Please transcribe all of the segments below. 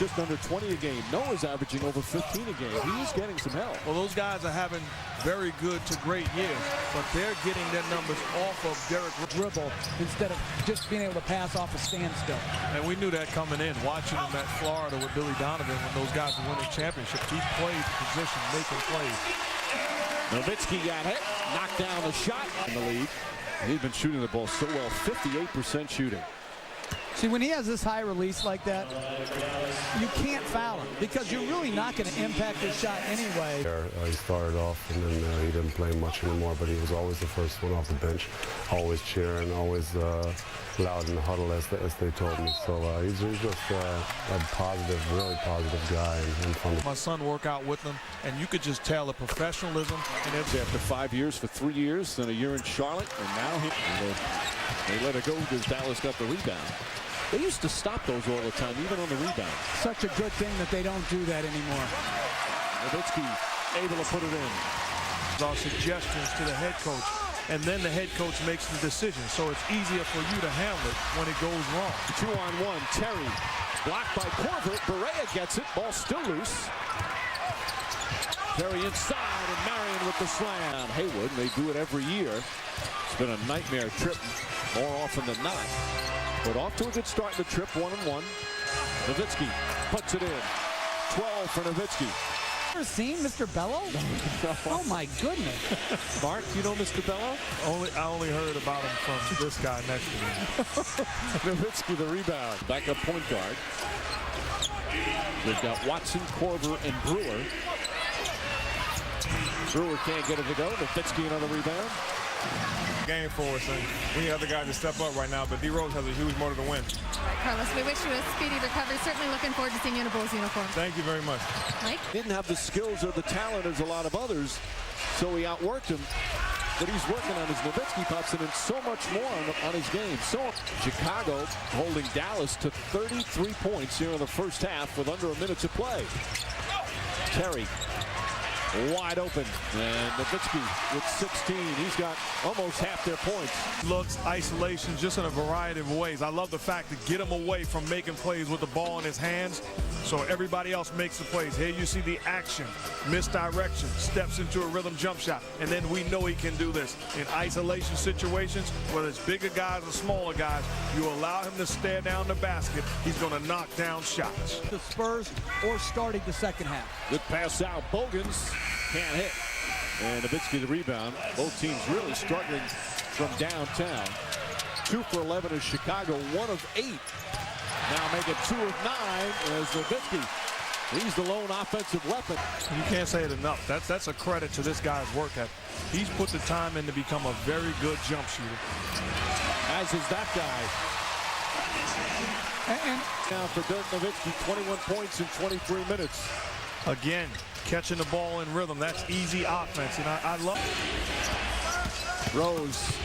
just under 20 a game. Noah's averaging over 15 a game. He is getting some help. Well, those guys are having very good to great years, but they're getting their numbers off of Derek dribble instead of just being able to pass off a standstill. And we knew that coming in, watching him at Florida with Billy Donovan when those guys were winning championships. He played the position, making plays. Nowitzki got hit, knocked down the shot in the league. He's been shooting the ball so well, 58% shooting. See, when he has this high release like that, you can't foul him because you're really not going to impact his shot anyway. He started off and then he didn't play much anymore, but he was always the first one off the bench, always cheering, always loud in the huddle as they told me. So he's just a positive, really positive guy and fun. My son worked out with him, and you could just tell the professionalism. And after 5 years for 3 years, then a year in Charlotte, and now they let it go because Dallas got the rebound. They used to stop those all the time, even on the rebound. Such a good thing that they don't do that anymore. Nowitzki able to put it in. Our suggestions to the head coach, and then the head coach makes the decision. So it's easier for you to handle it when it goes wrong. 2-on-1, Terry blocked by Korver. Berea gets it, ball still loose. Terry inside, and Marion with the slam. Haywood, they do it every year. It's been a nightmare trip more often than not. But off to a good start in the trip, 1-1. Nowitzki puts it in. 12 for Nowitzki. Ever seen Mr. Bello? Oh my goodness. Mark, you know Mr. Bello? I only heard about him from this guy next to me. Nowitzki the rebound. Backup point guard. They've got Watson, Korver, and Brewer. Brewer can't get it to go. Nowitzki another rebound. Game for us, and we need other guys to step up right now, but D Rose has a huge motive to win. All right, Carlos, we wish you a speedy recovery. Certainly looking forward to seeing you in a Bulls uniform. Thank you very much. Mike? Didn't have the skills or the talent as a lot of others, so he outworked him. But he's working on his Nowitzki pops and so much more on his game. So Chicago holding Dallas to 33 points here in the first half with under a minute to play. Terry wide open, and Nowitzki with 16. He's got almost half their points. Looks isolation just in a variety of ways. I love the fact to get him away from making plays with the ball in his hands, so everybody else makes the plays. Here you see the action, misdirection, steps into a rhythm jump shot, and then we know he can do this in isolation situations, whether it's bigger guys or smaller guys. You allow him to stare down the basket, he's going to knock down shots. The Spurs or starting the second half. Good pass out. Bogans can't hit. And Nowitzki the rebound. Both teams really struggling from downtown. 2 for 11 is Chicago, 1 of 8. Now make it 2 of 9 as Nowitzki. He's the lone offensive weapon. You can't say it enough. That's a credit to this guy's work ethic. He's put the time in to become a very good jump shooter. As is that guy. And now for Dirk Nowitzki, 21 points in 23 minutes. Again, catching the ball in rhythm. That's easy offense, and I love it. Rose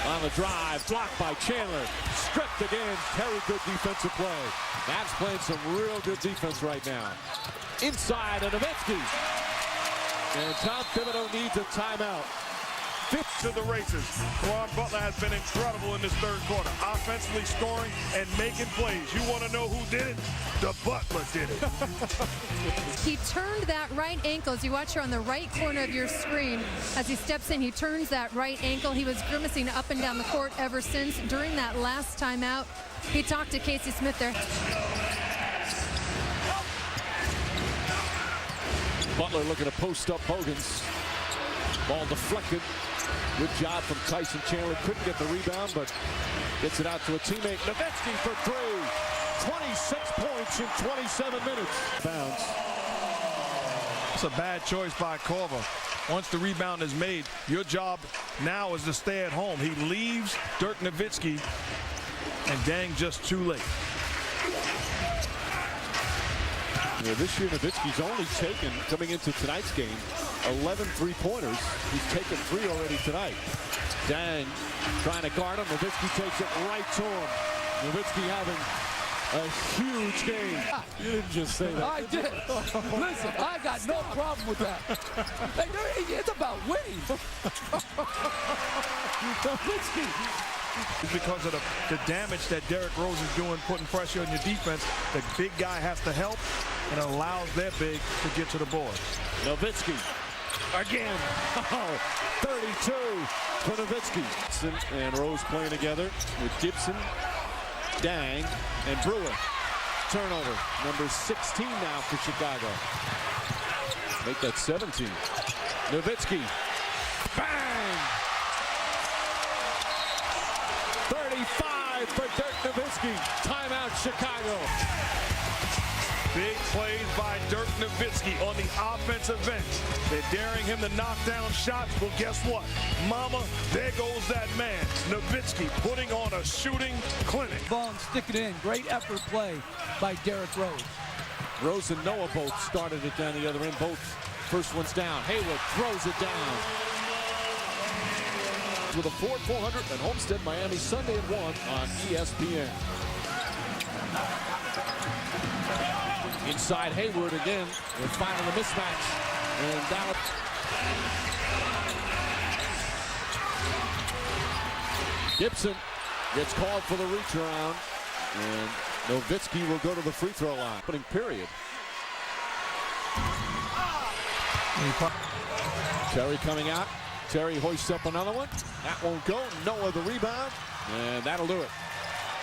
on the drive, blocked by Chandler. Stripped again. Terry, good defensive play. Mavs playing some real good defense right now. Inside, and Nowitzki. And Tom Thibodeau needs a timeout. Fifth to the races. Ron Butler has been incredible in this third quarter. Offensively scoring and making plays. You want to know who did it? The Butler did it. He turned that right ankle. As you watch here on the right corner of your screen, as he steps in, he turns that right ankle. He was grimacing up and down the court ever since. During that last timeout, he talked to Casey Smith there. Butler looking to post up Bogans. Ball deflected. Good job from Tyson Chandler. Couldn't get the rebound, but gets it out to a teammate. Nowitzki for 3. 26 points in 27 minutes. Bounce. It's a bad choice by Korver. Once the rebound is made, your job now is to stay at home. He leaves Dirk Nowitzki, and dang, just too late. Yeah, this year Nowitzki's only taken, coming into tonight's game, 11 three-pointers. He's taken 3 already tonight. Dang, trying to guard him. Nowitzki takes it right to him. Nowitzki having a huge game. You didn't just say that. I did. Listen, I got no problem with that. It's about winning. Nowitzki Because of the damage that Derrick Rose is doing, putting pressure on your defense, the big guy has to help, and allows their big to get to the board. Nowitzki again. 32 for Nowitzki. And Rose playing together with Gibson, Dang, and Brewer. Turnover, number 16 now for Chicago. Make that 17. Nowitzki, bang! 35 for Dirk Nowitzki. Timeout, Chicago. Big plays by Dirk Nowitzki on the offensive end. They're daring him to knock down shots. Well, guess what? Mama, there goes that man. Nowitzki putting on a shooting clinic. Ball and stick it in. Great effort play by Derrick Rose. Rose and Noah both started it down the other end. Both first one's down. Hayward throws it down. With a Ford 400 at Homestead, Miami, Sunday at 1 on ESPN. Inside Hayward again. They're finding the mismatch. And Dallas. Gibson gets called for the reach around. And Nowitzki will go to the free throw line. Opening period. Terry coming out. Terry hoists up another one. That won't go. Noah the rebound. And that'll do it.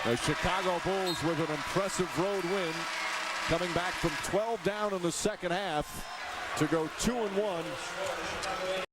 The Chicago Bulls with an impressive road win. Coming back from 12 down in the second half to go 2-1.